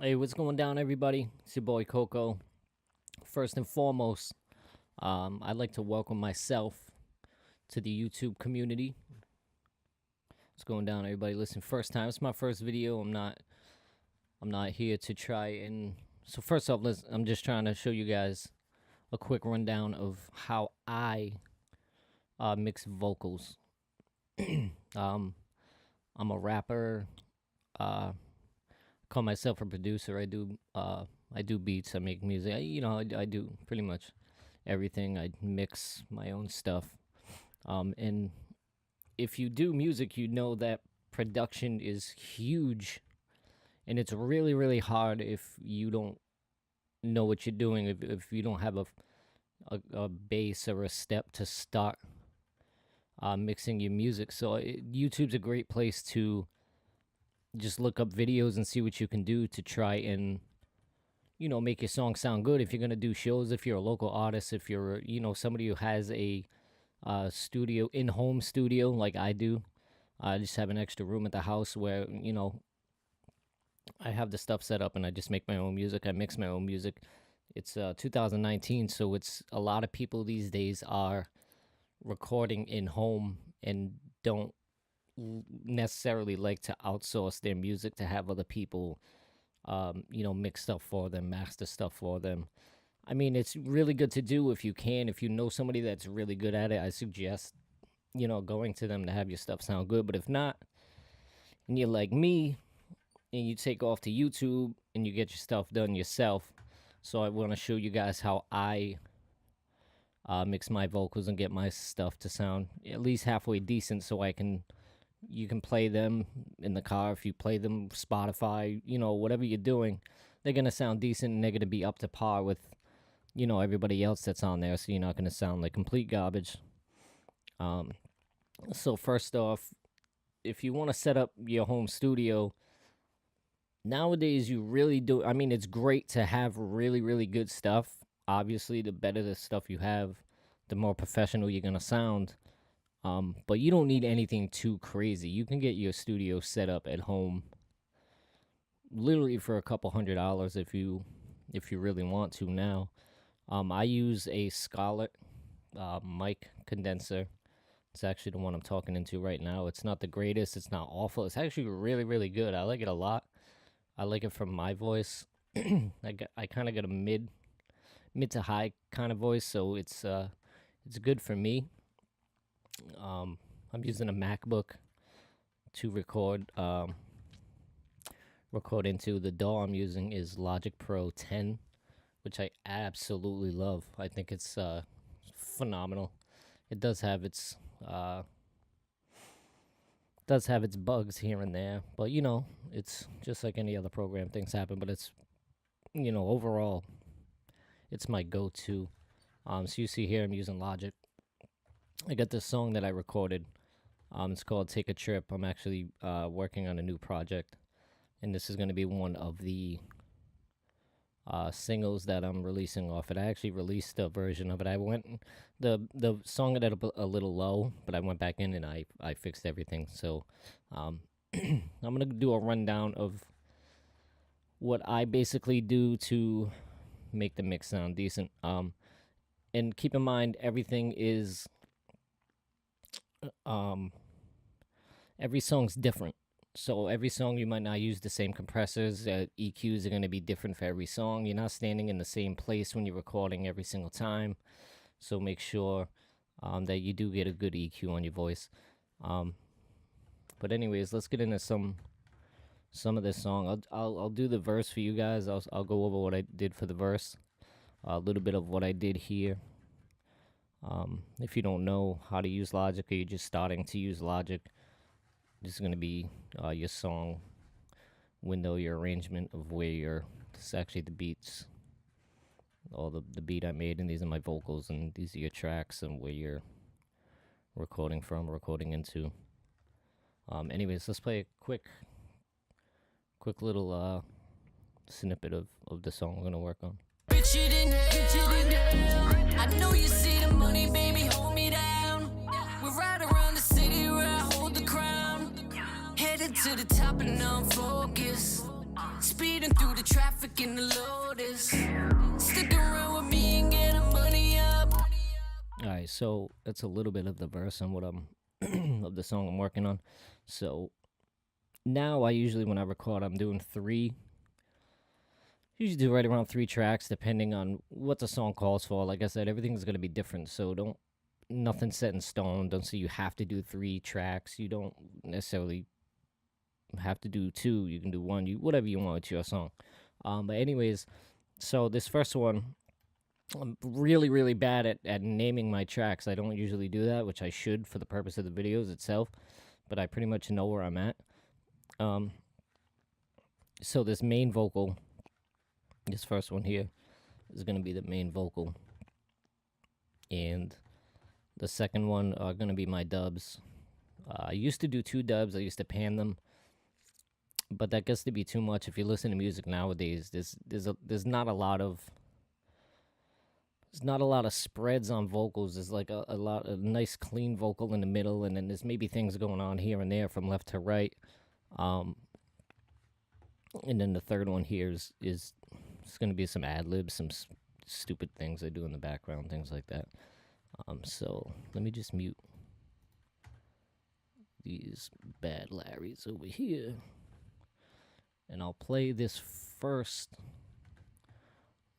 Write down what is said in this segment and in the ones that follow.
Hey, what's going down, everybody? It's your boy Coco. First and foremost, I'd like to welcome myself to the YouTube community. What's going down, everybody? Listen, first time. It's my first video. I'm not here to try and. So first off, I'm just trying to show you guys a quick rundown of how I mix vocals. I'm a rapper. Call myself a producer. I do beats. I make music. I do pretty much everything. I mix my own stuff. And if you do music, you know that production is huge, and it's really, really hard if you don't know what you're doing. If you don't have a bass or a step to start mixing your music. So YouTube's a great place to just look up videos and see what you can do to try and, make your song sound good. If you're going to do shows, if you're a local artist, if you're, somebody who has a studio, in-home studio like I do, I just have an extra room at the house where, I have the stuff set up and I just make my own music. I mix my own music. It's 2019, so it's a lot of people these days are recording in home and don't necessarily like to outsource their music to have other people mix stuff for them, master stuff for them. I mean, it's really good to do if you can. If you know somebody that's really good at it, I suggest going to them to have your stuff sound good. But if not, and you're like me and you take off to YouTube and you get your stuff done yourself, so I want to show you guys how I mix my vocals and get my stuff to sound at least halfway decent, so you can play them in the car. If you play them Spotify, whatever you're doing, they're going to sound decent and they're going to be up to par with, everybody else that's on there. So you're not going to sound like complete garbage. So first off, if you want to set up your home studio, nowadays you really do. I mean, it's great to have really, really good stuff. Obviously, the better the stuff you have, the more professional you're going to sound. But you don't need anything too crazy. You can get your studio set up at home literally for a couple $100 if you really want to now. I use a Scarlett mic condenser. It's actually the one I'm talking into right now. It's not the greatest. It's not awful. It's actually really, really good. I like it a lot. I like it from my voice. I kind of got a mid to high kind of voice, so it's good for me. I'm using a MacBook to record into. The DAW I'm using is Logic Pro 10, which I absolutely love. I think it's phenomenal. It does have its bugs here and there, but it's just like any other program. Things happen, but it's overall it's my go-to. So you see here I'm using Logic. I got this song that I recorded. It's called Take a Trip. I'm actually working on a new project, and this is going to be one of the singles that I'm releasing off it. I actually released a version of it. The song ended up a little low, but I went back in and I fixed everything. So I'm going to do a rundown of what I basically do to make the mix sound decent. And keep in mind, everything is every song's different. So every song you might not use the same compressors. EQs are going to be different for every song. You're not standing in the same place when you're recording every single time. So make sure that you do get a good EQ on your voice. But anyways, let's get into some of this song. I'll do the verse for you guys. I'll go over what I did for the verse. A little bit of what I did here. If you don't know how to use Logic, or you're just starting to use Logic, this is going to be your song window, your arrangement of where this is actually the beats, all the beat I made, and these are my vocals, and these are your tracks and where you're recording into. Anyways, let's play a quick little snippet of the song we're going to work on. I know you see the money, baby, hold me down. We're right around the city where I hold the crown. Headed to the top and I'm focused. Speeding through the traffic. So that's a little bit of the verse on what I'm of the song I'm working on. So now I usually when I record I'm doing three. Usually do right around 3 tracks depending on what the song calls for. Like I said, everything's gonna be different. So don't nothing set in stone. Don't say you have to do 3 tracks. You don't necessarily have to do two. You can do one. You whatever you want with your song. But anyways, so this first one, I'm really really bad at naming my tracks. I don't usually do that, which I should for the purpose of the videos itself. But I pretty much know where I'm at. So this main vocal, this first one here, is gonna be the main vocal, and the second one are gonna be my dubs. I used to do 2 dubs. I used to pan them, but that gets to be too much. If you listen to music nowadays, there's not a lot of spreads on vocals. There's like a nice clean vocal in the middle, and then there's maybe things going on here and there from left to right. And then the third one here is it's gonna be some ad libs, some stupid things I do in the background, things like that. So let me just mute these bad Larrys over here, and I'll play this first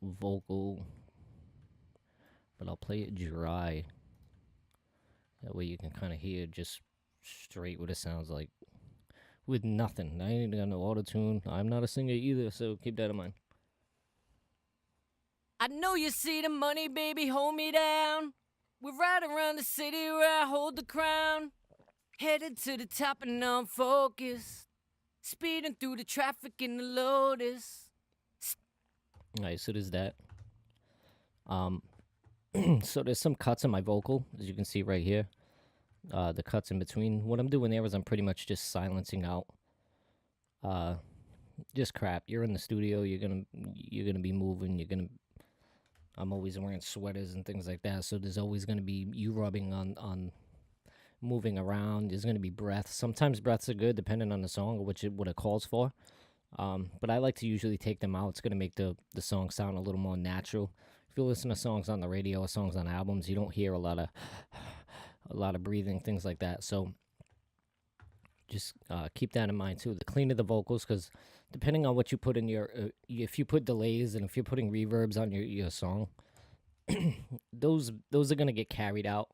vocal, but I'll play it dry. That way you can kind of hear just straight what it sounds like with nothing. I ain't got no auto tune. I'm not a singer either, so keep that in mind. I know you see the money, baby, hold me down. We're right around the city where I hold the crown. Headed to the top and now I'm focused. Speeding through the traffic in the Lotus. Alright, so there's that. So there's some cuts in my vocal, as you can see right here. The cuts in between. What I'm doing there is I'm pretty much just silencing out just crap. You're in the studio, you're gonna be moving, I'm always wearing sweaters and things like that, so there's always gonna be you rubbing on moving around. There's gonna be breaths. Sometimes breaths are good depending on the song or what it calls for. But I like to usually take them out. It's gonna make the song sound a little more natural. If you listen to songs on the radio or songs on albums, you don't hear a lot of breathing, things like that. So just keep that in mind too. The cleaner the vocals, because depending on what you put in your, if you put delays and if you're putting reverbs on your song, those are gonna get carried out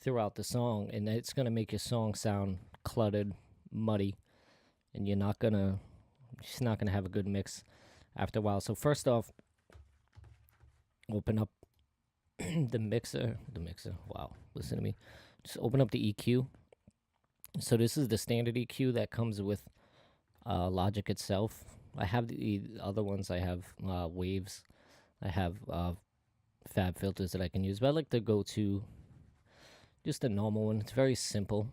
throughout the song, and it's gonna make your song sound cluttered, muddy, and you're just not gonna have a good mix after a while. So first off, open up the mixer. Wow, listen to me. Just open up the EQ. So this is the standard EQ that comes with Logic itself. I have the other ones. I have waves. I have fab filters that I can use, but I like to go to just a normal one. It's very simple.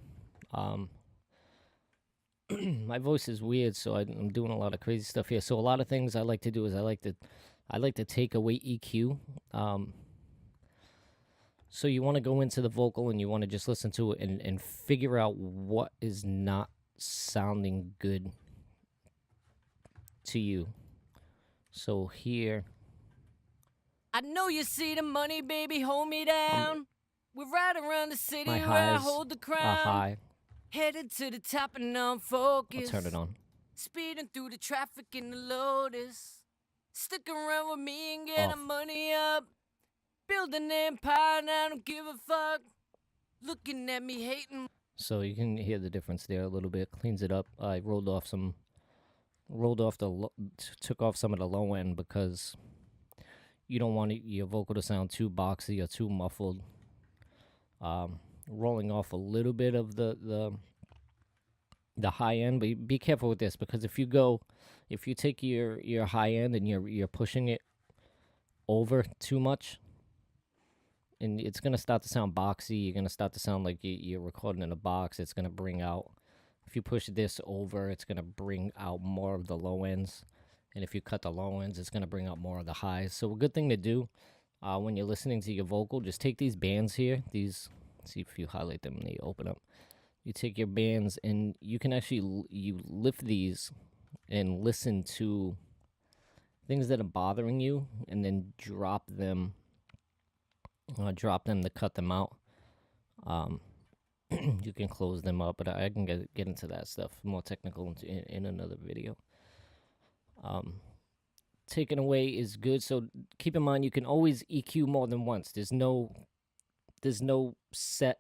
My voice is weird, so I'm doing a lot of crazy stuff here. So a lot of things I like to do is I like to take away EQ. So you want to go into the vocal and you want to just listen to it and figure out what is not sounding good to you. So here, I know you see the money, baby, hold me down. We're right around the city my where I highs hold the are crown. high. Headed to the top and now I'm I'll focused. turn it on. Speeding through the traffic in the Lotus. Stick around with me and get the Off. money up. Build an empire and I don't give a fuck. Looking at me hating. So you can hear the difference there a little bit. Cleans it up. I took off some of the low end because you don't want your vocal to sound too boxy or too muffled. Rolling off a little bit of the high end, but be careful with this, because if you take your high end and you're pushing it over too much, and it's gonna start to sound boxy. You're gonna start to sound like you're recording in a box. It's gonna bring out. If you push this over, it's gonna bring out more of the low ends, and if you cut the low ends, it's gonna bring out more of the highs. So a good thing to do when you're listening to your vocal, just take these bands here. See if you highlight them and they open up. You take your bands and you can actually you lift these and listen to things that are bothering you, and then drop them drop them to cut them out. Um, you can close them up, but I can get into that stuff more technical in another video. Taking away is good, so keep in mind you can always EQ more than once. There's no set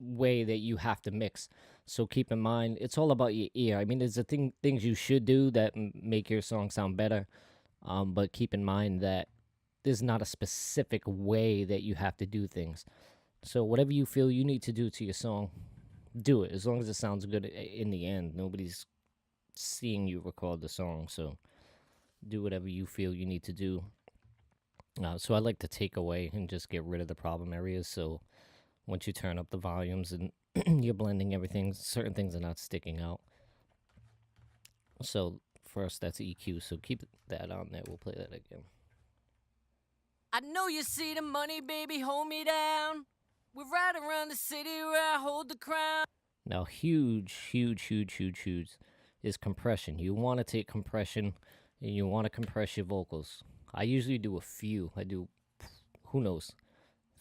way that you have to mix. So keep in mind, it's all about your ear. I mean, there's things you should do that make your song sound better, but keep in mind that there's not a specific way that you have to do things. So whatever you feel you need to do to your song, do it. As long as it sounds good in the end. Nobody's seeing you record the song, so do whatever you feel you need to do. So I like to take away and just get rid of the problem areas. So once you turn up the volumes and you're blending everything, certain things are not sticking out. So first, that's EQ. So keep that on there. We'll play that again. I know you see the money, baby, hold me down. We're right around the city where I hold the crown. Now, huge is compression. You want to take compression and you want to compress your vocals. I usually do a few. I do, who knows,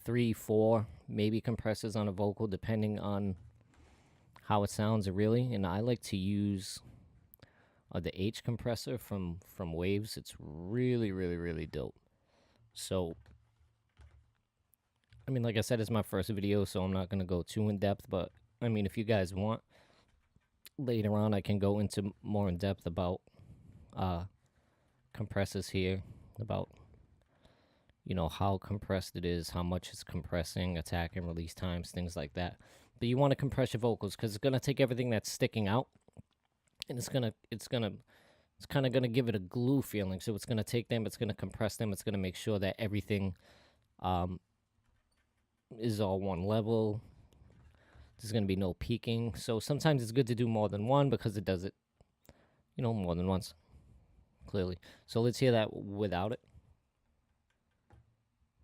3, 4, maybe compressors on a vocal, depending on how it sounds, really. And I like to use the H compressor from Waves. It's really dope. So, I mean, like I said, it's my first video, so I'm not going to go too in depth. But, I mean, if you guys want, later on I can go into more in depth about compressors here, about, you know, how compressed it is, how much it's compressing, attack and release times, things like that. But you want to compress your vocals because it's going to take everything that's sticking out, and it's kind of going to give it a glue feeling. So it's going to take them, it's going to compress them, it's going to make sure that everything is all one level. There's going to be no peaking. So sometimes it's good to do more than one because it does it, you know, more than once, clearly. So let's hear that without it.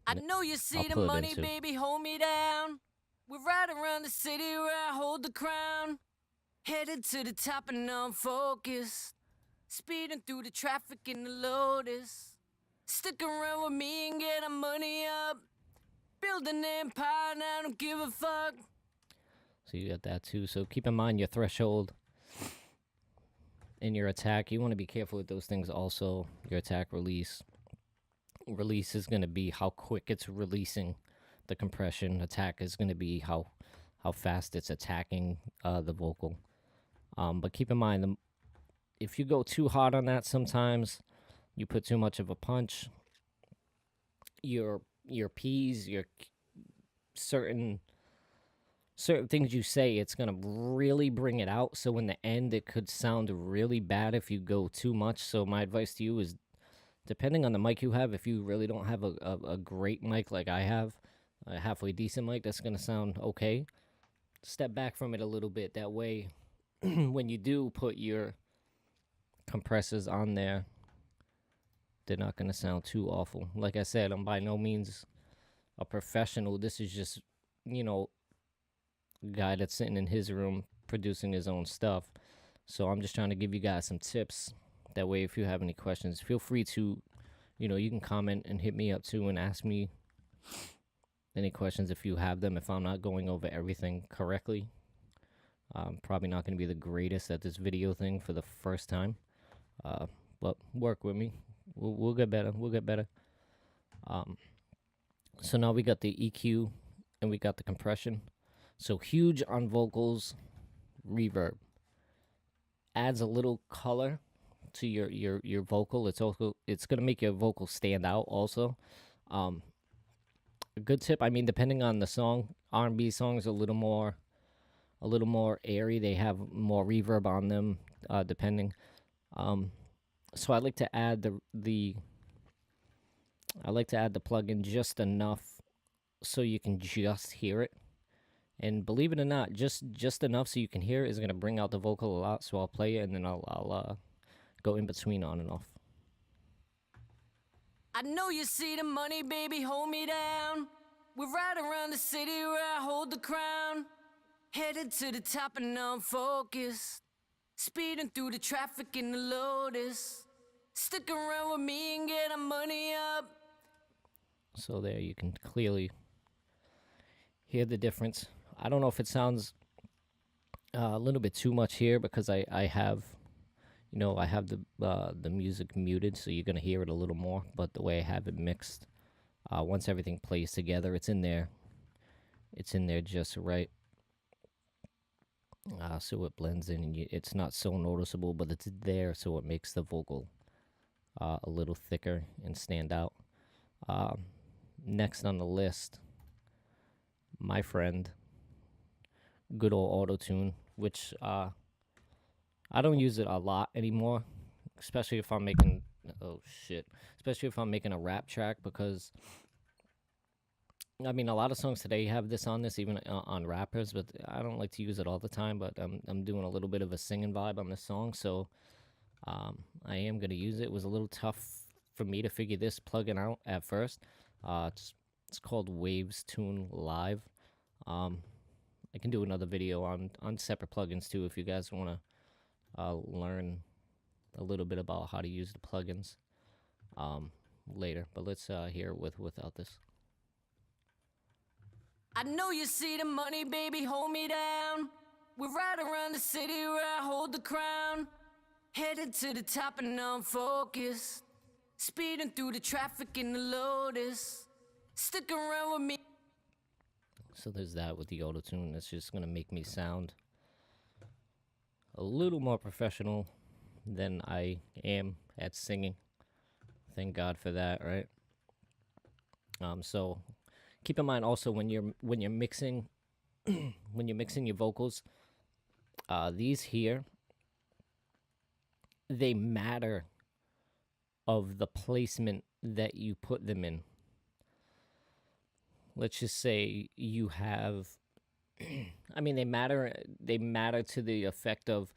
I know you see I'll the put it money, into- baby, hold me down. We're right around the city where I hold the crown. Headed to the top and I'm focused. Speeding through the traffic in the Lotus. Stick around with me and get our money up. Build an empire and I don't give a fuck. So you got that too. So keep in mind your threshold and your attack. You want to be careful with those things also. Your attack release. Release is going to be how quick it's releasing the compression. Attack is going to be how fast it's attacking the vocal. But keep in mind, if you go too hard on that, sometimes you put too much of a punch. Your P's, your certain things you say, it's gonna really bring it out. So in the end, it could sound really bad if you go too much. So my advice to you is, depending on the mic you have, if you really don't have a great mic like I have, a halfway decent mic that's gonna sound okay, step back from it a little bit. That way, when you do put your compressors on there, they're not going to sound too awful. Like I said, I'm by no means a professional. This is just, you know, a guy that's sitting in his room producing his own stuff. So I'm just trying to give you guys some tips. That way, if you have any questions, feel free to, you know, you can comment and hit me up too and ask me any questions if you have them. If I'm not going over everything correctly, I'm probably not going to be the greatest at this video thing for the first time. But work with me. We'll get better. We'll get better. So now we got the EQ and we got the compression. So huge on vocals, reverb. Adds a little color to your vocal. It's gonna make your vocal stand out also. A good tip, I mean, depending on the song, R&B songs are a little more airy. They have more reverb on them, depending. So I like to add the plugin just enough so you can just hear it. And believe it or not, just enough so you can hear it is going to bring out the vocal a lot. So I'll play it and then I'll go in between on and off. I know you see the money, baby, hold me down. We're right around the city where I hold the crown. Headed to the top and I'm focused. Speeding through the traffic in the Lotus. Stick around with me and get our money up. So there you can clearly hear the difference. I don't know if it sounds a little bit too much here because I have, I have the music muted, so you're gonna hear it a little more. But the way I have it mixed, once everything plays together, it's in there. It's in there just right. So it blends in, and it's not so noticeable, but it's there, so it makes the vocal a little thicker and stand out. Next on the list, my friend, good old auto tune, which I don't use it a lot anymore, especially if I'm making especially if I'm making a rap track, because I mean a lot of songs today have this on this, even on rappers, but I don't like to use it all the time. But I'm doing a little bit of a singing vibe on this song, so I am gonna use it. It was a little tough for me to figure this plugin out at first. It's called Waves Tune Live. I can do another video on separate plugins too if you guys want to learn a little bit about how to use the plugins later. But let's hear it without this. I know you see the money, baby, hold me down. We're right around the city where I hold the crown. Headed to the top and I'm focused. Speeding through the traffic in the Lotus. Stick around with me. So there's that with the auto tune. It's just gonna make me sound a little more professional than I am at singing. Thank God for that, right? So keep in mind also when you're mixing when you're mixing your vocals, these here, they matter of the placement that you put them in. Let's just say you have I mean they matter to the effect of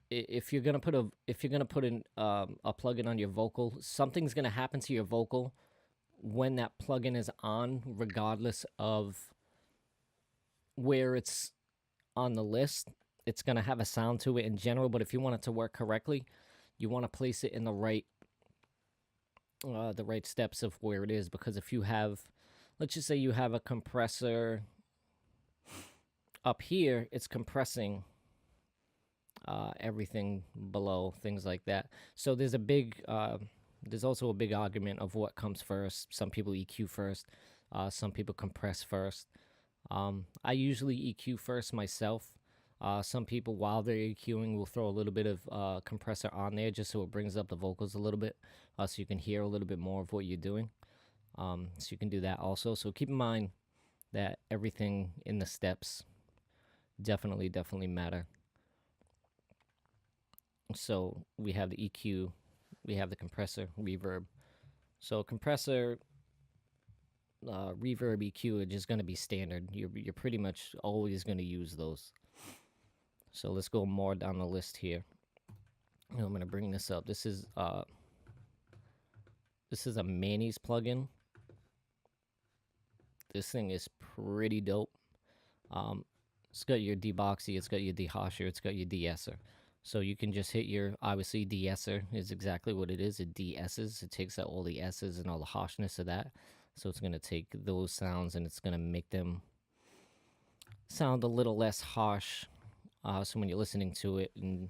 if you're gonna put in a plugin on your vocal, something's gonna happen to your vocal when that plugin is on, regardless of where it's on the list. It's gonna have a sound to it in general, but if you want it to work correctly, you want to place it in the right steps of where it is. Because if you have, let's just say you have a compressor up here, it's compressing everything below, things like that. So there's also a big argument of what comes first. Some people EQ first, some people compress first. I usually EQ first myself. Some people, while they're EQing, will throw a little bit of compressor on there just so it brings up the vocals a little bit, so you can hear a little bit more of what you're doing. So you can do that also. So keep in mind that everything in the steps definitely matter. So we have the EQ, we have the compressor, reverb. So compressor, reverb, EQ are just going to be standard. You're pretty much always going to use those. So let's go more down the list here. I'm going to bring this up. This is a Manny's plugin. This thing is pretty dope. It's got your deboxy, it's got your dehasher, it's got your de-esser. So you can just hit your, obviously de-esser is exactly what it is. It de-esses. It takes out all the S's and all the harshness of that. So it's going to take those sounds and it's going to make them sound a little less harsh. So when you're listening to it, and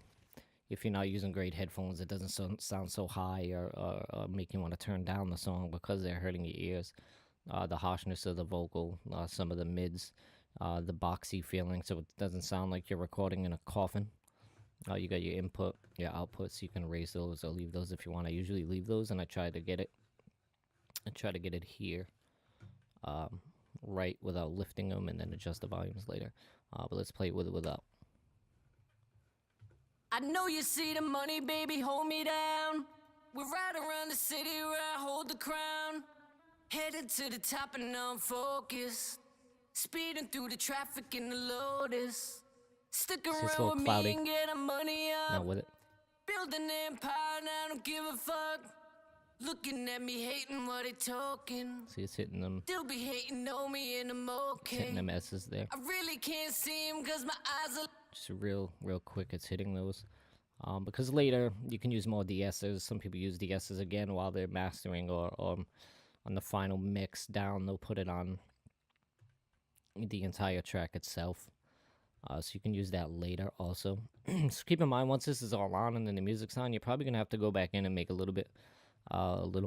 if you're not using great headphones, it doesn't sound so high or make you want to turn down the song because they're hurting your ears. The harshness of the vocal, some of the mids, the boxy feeling, so it doesn't sound like you're recording in a coffin. You got your input, your outputs. You can raise those or leave those if you want. I usually leave those, and I try to get it here, right, without lifting them, and then adjust the volumes later. But let's play it with it without. I know you see the money, baby, hold me down. We're right around the city where I hold the crown. Headed to the top and I'm focused. Speeding through the traffic in the Lotus. Stick around with me and get the money up. Not with it. Build an empire and I don't give a fuck. Looking at me hating what they talking. See, it's hitting them. They'll be hating on me and I'm okay. Hitting them S's there. I really can't see him cause my eyes are... Just real quick, it's hitting those. Because later, you can use more de-essers. Some people use de-essers again while they're mastering or on the final mix down. They'll put it on the entire track itself. So you can use that later also. So keep in mind, once this is all on and then the music's on, you're probably gonna have to go back in and make a little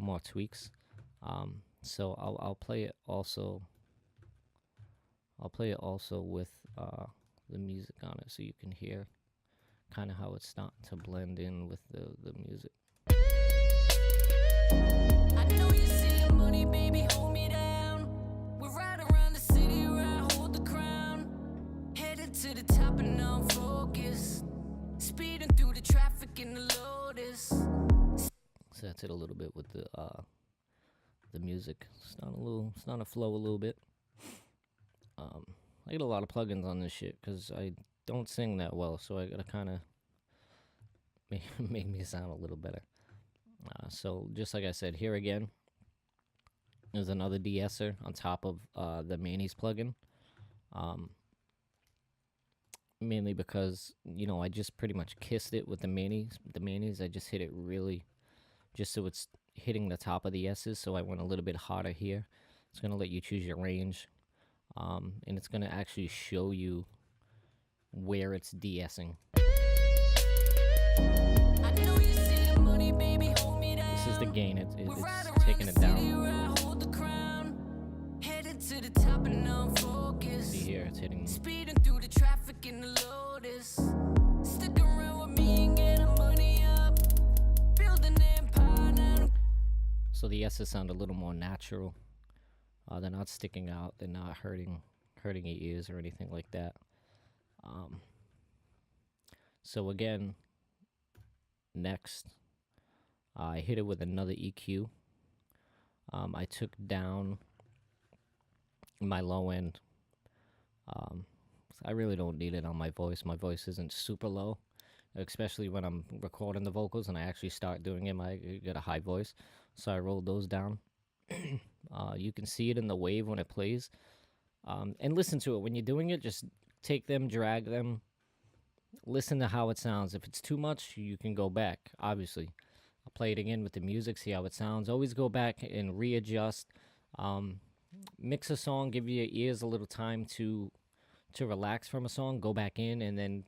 more tweaks. So I'll play it also. I'll play it also with the music on it, so you can hear kind of how it's starting to blend in with the music. I know you see the money, baby, hold me down. We're right around the city where I hold the crown. Headed to the top and now I'm focused. Speeding through the traffic in the Lotus. So that's it a little bit with the music. Starting to flow a little bit. I get a lot of plugins on this shit because I don't sing that well, so I gotta kind of make me sound a little better. So just like I said, here again is another de-esser on top of the Manny's plugin. Mainly because, you know, I just pretty much kissed it with the Manny's. I just hit it really, just so it's hitting the top of the S's, so I went a little bit harder here. It's going to let you choose your range, and it's going to actually show you where it's de-essing. I know you see the money, baby, hold me down. This is the gain, it's Right taking it around the city down. where I hold the crown. Headed to the top and now I'm focused. See here, it's hitting. Speeding through the traffic in the Lotus. Stick around with me and get the money up. Build an empire now. So the S's sound a little more natural. They're not sticking out. They're not hurting your ears or anything like that. So again, next, I hit it with another EQ. I took down my low end. I really don't need it on my voice. My voice isn't super low, especially when I'm recording the vocals and I actually start doing it. I get a high voice, so I rolled those down. You can see it in the wave when it plays, and listen to it when you're doing it. Just take them, drag them, listen to how it sounds. If it's too much, you can go back. Obviously, I'll play it again with the music, see how it sounds. Always go back and readjust. Mix a song, give your ears a little time to relax from a song. Go back in, and then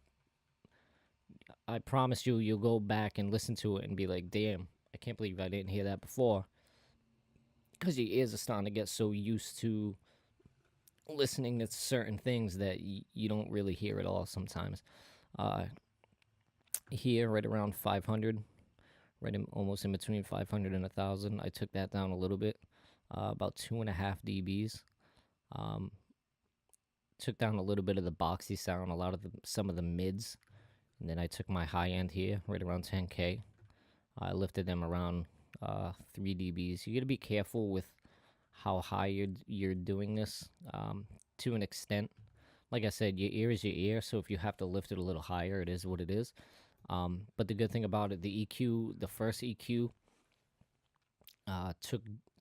I promise you'll go back and listen to it and be like, damn, I can't believe I didn't hear that before. Because your ears are starting to get so used to listening to certain things that you don't really hear at all sometimes. Here, right around 500, almost in between 500 and 1,000, I took that down a little bit, about 2.5 dBs. Took down a little bit of the boxy sound, some of the mids, and then I took my high end here, right around 10K. I lifted them around 3 dBs. You got to be careful with how high you're doing this, to an extent. Like I said, your ear is your ear, so if you have to lift it a little higher, it is what it is. But the good thing about it, the EQ, the first EQ,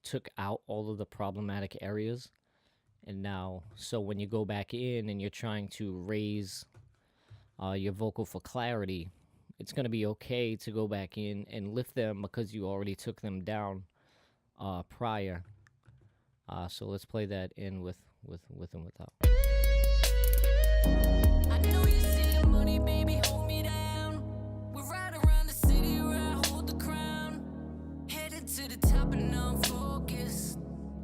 took out all of the problematic areas. And now, so when you go back in and you're trying to raise your vocal for clarity, it's going to be okay to go back in and lift them because you already took them down prior. So let's play that in with and without. I know you see the money, baby, hold me down. We're right around the city where I hold the crown. Headed to the top and now I'm focused.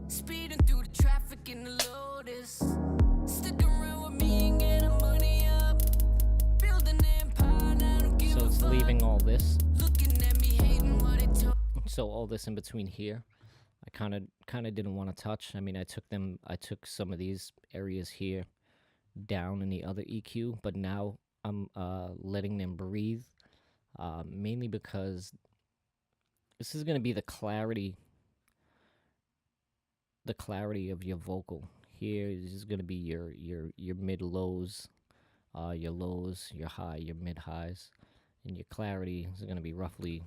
Speeding through the traffic in the Lotus. Stick around with me and get the money up. Build an empire now, don't give So a it's fuck. leaving all this. Looking at me, hating what it took. So all this in between here, I kind of didn't want to touch. I mean, I took some of these areas here down in the other EQ, but now I'm letting them breathe, mainly because this is going to be the clarity of your vocal. Here is going to be your mid lows, your lows, your high, your mid highs, and your clarity is going to be roughly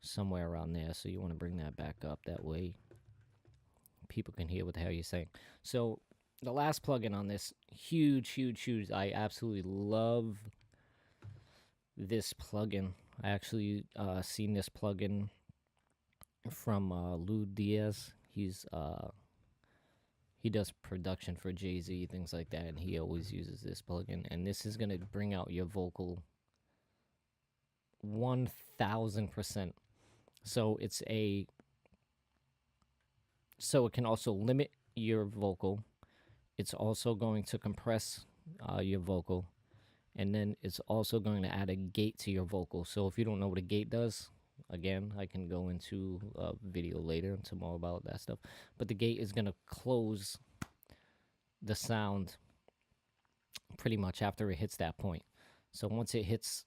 somewhere around there. So you want to bring that back up, that way people can hear what the hell you're saying. So the last plugin on this, huge. I absolutely love this plugin. I actually seen this plugin from Lou Diaz. he does production for Jay-Z, things like that, and he always uses this plugin. And this is gonna bring out your vocal 1000%. So so it can also limit your vocal. It's also going to compress your vocal, and then it's also going to add a gate to your vocal. So if you don't know what a gate does, again, I can go into a video later tomorrow about that stuff. But the gate is going to close the sound pretty much after it hits that point. So once it hits,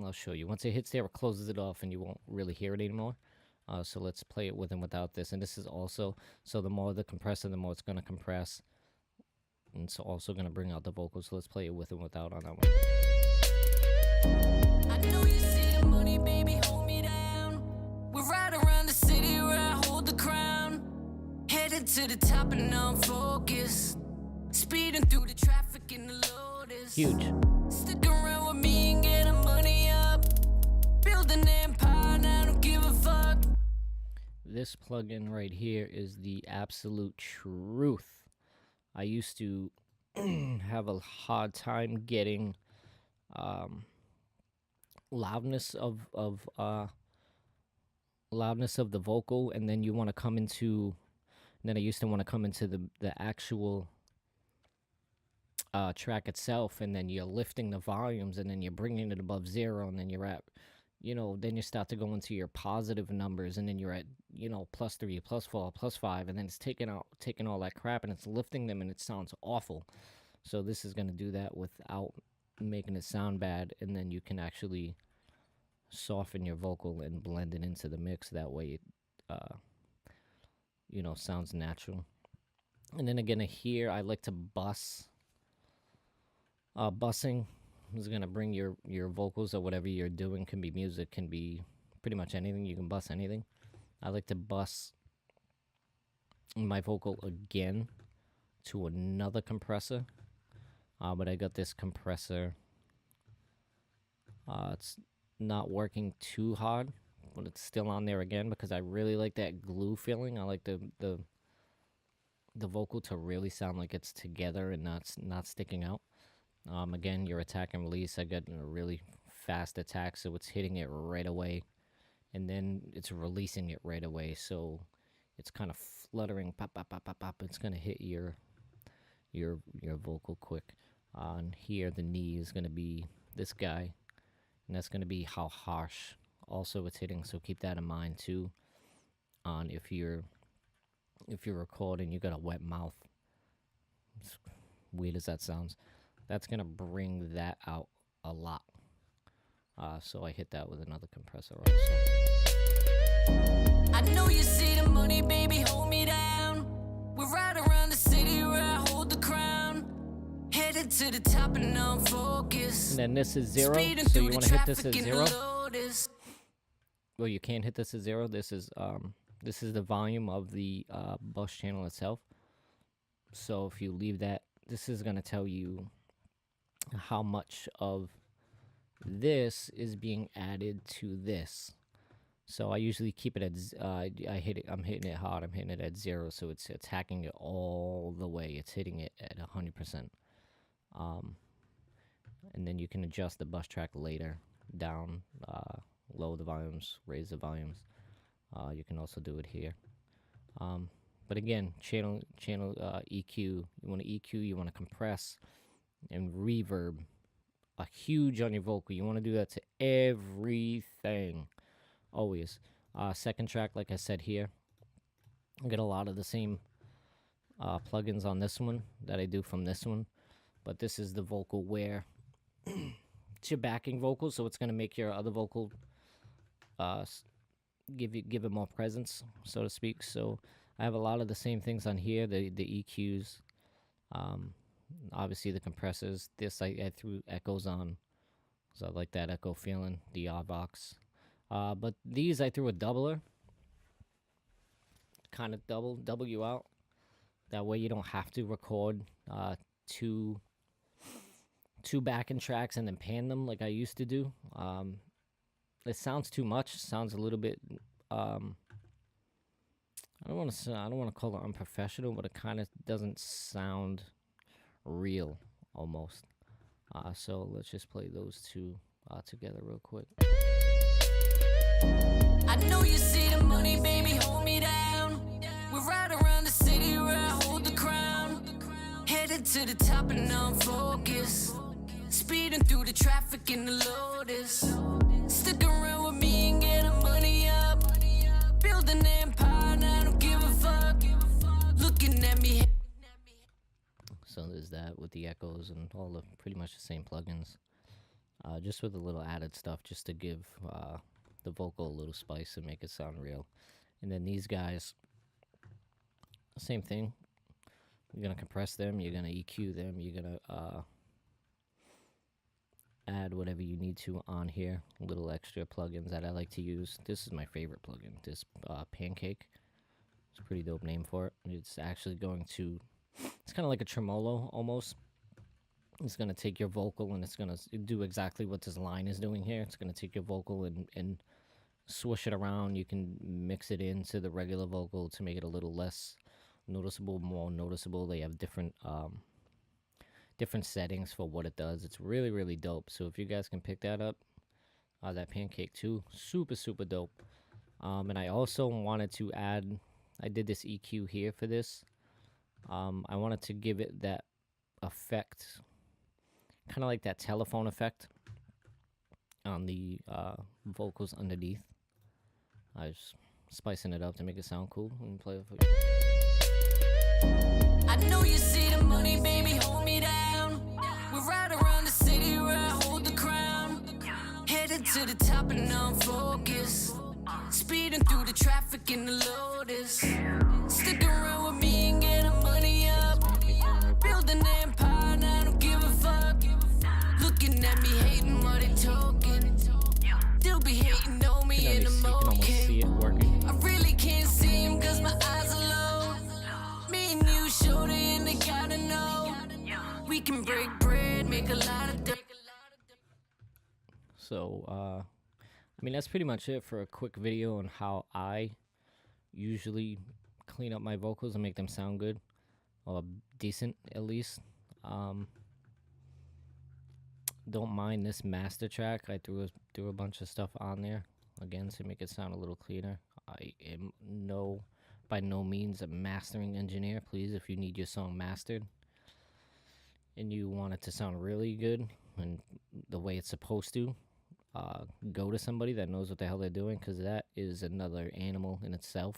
I'll show you. Once it hits there, it closes it off and you won't really hear it anymore. So let's play it with and without this. And this is also, so the more the compressor, the more it's going to compress. And it's also going to bring out the vocals. So let's play it with and without on that one. I know you see the money, baby, hold me down. We're right around the city where I hold the crown. Headed to the top and now I'm focused. Speeding through the traffic in the Lotus. Huge. Stick around with me and get the money up. Build an empire and I don't give a fuck. This plugin right here is the absolute truth. I used to have a hard time getting loudness of the vocal, and then you want to come into. Then I used to want to come into the actual track itself, and then you're lifting the volumes, and then you're bringing it above 0, and then you're at, then you start to go into your positive numbers, and then you're at, +3, +4, +5, and then it's taking all that crap, and it's lifting them, and it sounds awful. So this is going to do that without making it sound bad, and then you can actually soften your vocal and blend it into the mix. That way it, sounds natural. And then again, here, I like to bus. Bussing is going to bring your vocals, or whatever you're doing, can be music, can be pretty much anything. You can bus anything. I like to bus my vocal again to another compressor. But I got this compressor. It's not working too hard, but it's still on there again because I really like that glue feeling. I like the vocal to really sound like it's together and not sticking out. Again, your attack and release, I got a really fast attack, so it's hitting it right away, and then it's releasing it right away, so it's kind of fluttering, pop, pop, pop, pop, pop. It's gonna hit your vocal quick. And here, the knee is gonna be this guy, and that's gonna be how harsh also it's hitting. So keep that in mind too. On if you're recording, you got a wet mouth. As weird as that sounds. That's going to bring that out a lot. So I hit that with another compressor also. I know you see the money, baby, hold me down. We're right around the city where I hold the crown. Headed to the top and now I'm focused. And then this is 0, so you want to hit this at 0. Well, you can't hit this at 0. This is the volume of the bus channel itself. So if you leave that, this is going to tell you how much of this is being added to this. So I usually keep it at I'm hitting it hard. I'm hitting it at 0, so it's attacking it all the way. It's hitting it at 100%. And then you can adjust the bus track later, down, lower the volumes, raise the volumes. You can also do it here. But again, channel EQ. You want to EQ. You want to compress and reverb a huge on your vocal. You want to do that to everything, always. Second track, like I said here, I get a lot of the same plugins on this one that I do from this one, but this is the vocal where it's your backing vocal, so it's going to make your other vocal give it more presence, so to speak. So I have a lot of the same things on here, the EQs, obviously the compressors. This I threw echoes on, so I like that echo feeling, the Vox. But these I threw a doubler, kind of double you out. That way you don't have to record two backing tracks and then pan them like I used to do. It sounds too much. Sounds a little bit, I I don't want to call it unprofessional, but it kind of doesn't sound real almost. So let's just play those two together real quick. I know you see the money, baby, hold me down. We're right around the city where I hold the crown. Headed to the top and now I'm focused. Speeding through the traffic in the Lotus. Stick around with me and get the money up. Build an empire and I don't give a fuck. Looking at me. So there's that with the echoes and all the pretty much the same plugins. Just with a little added stuff just to give the vocal a little spice and make it sound real. And then these guys, same thing. You're gonna compress them, you're gonna EQ them, you're gonna add whatever you need to on here. Little extra plugins that I like to use. This is my favorite plugin, this Pancake. It's a pretty dope name for it. It's actually going to, it's kind of like a tremolo almost. It's going to take your vocal and it's going to do exactly what this line is doing here. It's going to take your vocal and swoosh it around. You can mix it into the regular vocal to make it a little less noticeable, more noticeable. They have different different settings for what it does. It's really, really dope. So if you guys can pick that up, that Pancake 2, super, super dope. And I also wanted to add, I did this EQ here for this. I wanted to give it that effect, kind of like that telephone effect on the vocals underneath. I was spicing it up to make it sound cool. Let me play it for you. I know you see the money, baby, hold me down. We're right around the city where I hold the crown. Headed to the top and now I'm focused. Speeding through the traffic in the Lotus. Stick around with me and get the money up. Build an empire and I don't give a fuck. Looking at me hating while they talking. They'll be hating on me in the You can almost see it working. I really can't see him cause my eyes are low. Me and you shorty and they gotta know. We can break bread, make a lot of dough. So, I mean, that's pretty much it for a quick video on how I usually clean up my vocals and make them sound good. Or decent, at least. Don't mind this master track. I threw a bunch of stuff on there, again, to make it sound a little cleaner. I am by no means a mastering engineer. Please, if you need your song mastered and you want it to sound really good and the way it's supposed to, go to somebody that knows what the hell they're doing, because that is another animal in itself.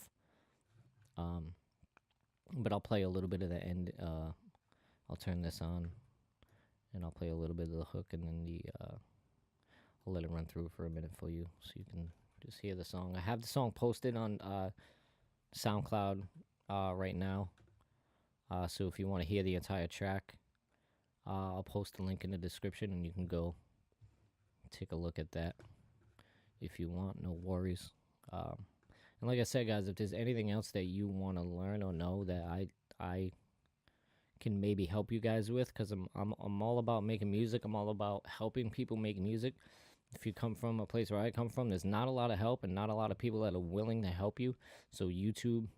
But I'll play a little bit of the end. I'll turn this on and I'll play a little bit of the hook, and then I'll let it run through for a minute for you so you can just hear the song. I have the song posted on SoundCloud right now, so if you want to hear the entire track, I'll post the link in the description and you can go take a look at that if you want. No worries. And like I said, guys, if there's anything else that you want to learn or know that I can maybe help you guys with, because I'm all about making music. I'm all about helping people make music. If you come from a place where I come from, there's not a lot of help and not a lot of people that are willing to help you. So YouTube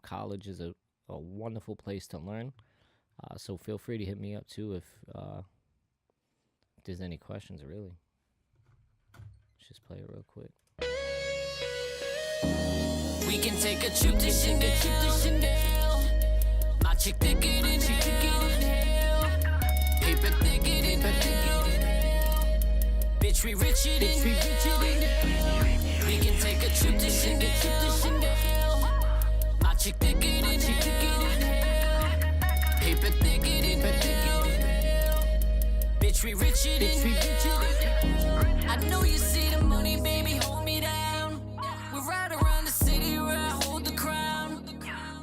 College is a wonderful place to learn. So feel free to hit me up too if there's any questions, really. Let's just play it real quick. We can take a trip to Chanel. My chick thicker than hell. Paper thicker than hell. Bitch, we richer than hell. We can take a trip to Chanel. My chick thicker than hell. Paper thicker than hell. Bitch, we richer than hell. I know you see the money, baby, hold me down. We're right around the city where I hold the crown.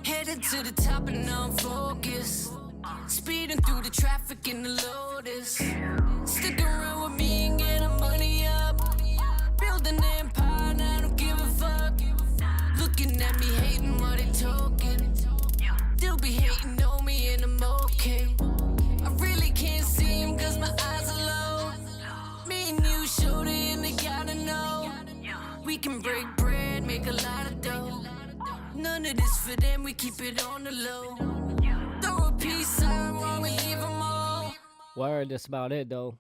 Headed to the top and now I'm focused. Speeding through the traffic in the Lotus. Stick around with me and get the money up. Build an empire and I don't give a fuck. Looking at me hating while they talking. They'll be hating on me and I'm okay. I really can't see him cause my eyes are low. Me and you shorty and they gotta know. We can break bread, make a lot of dough. None of this for them, we keep it on the low. Throw a peace sign while we leave them all. Word, that's about it though.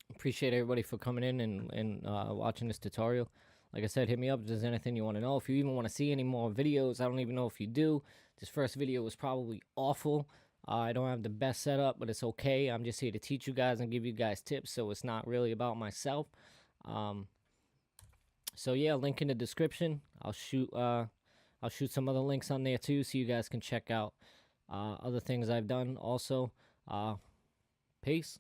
Appreciate everybody for coming in and watching this tutorial. Like I said, hit me up if there's anything you want to know. If you even want to see any more videos, I don't even know if you do. This first video was probably awful. I don't have the best setup, but it's okay. I'm just here to teach you guys and give you guys tips, so it's not really about myself. So yeah, link in the description. I'll shoot some other links on there too, so you guys can check out other things I've done also. Peace.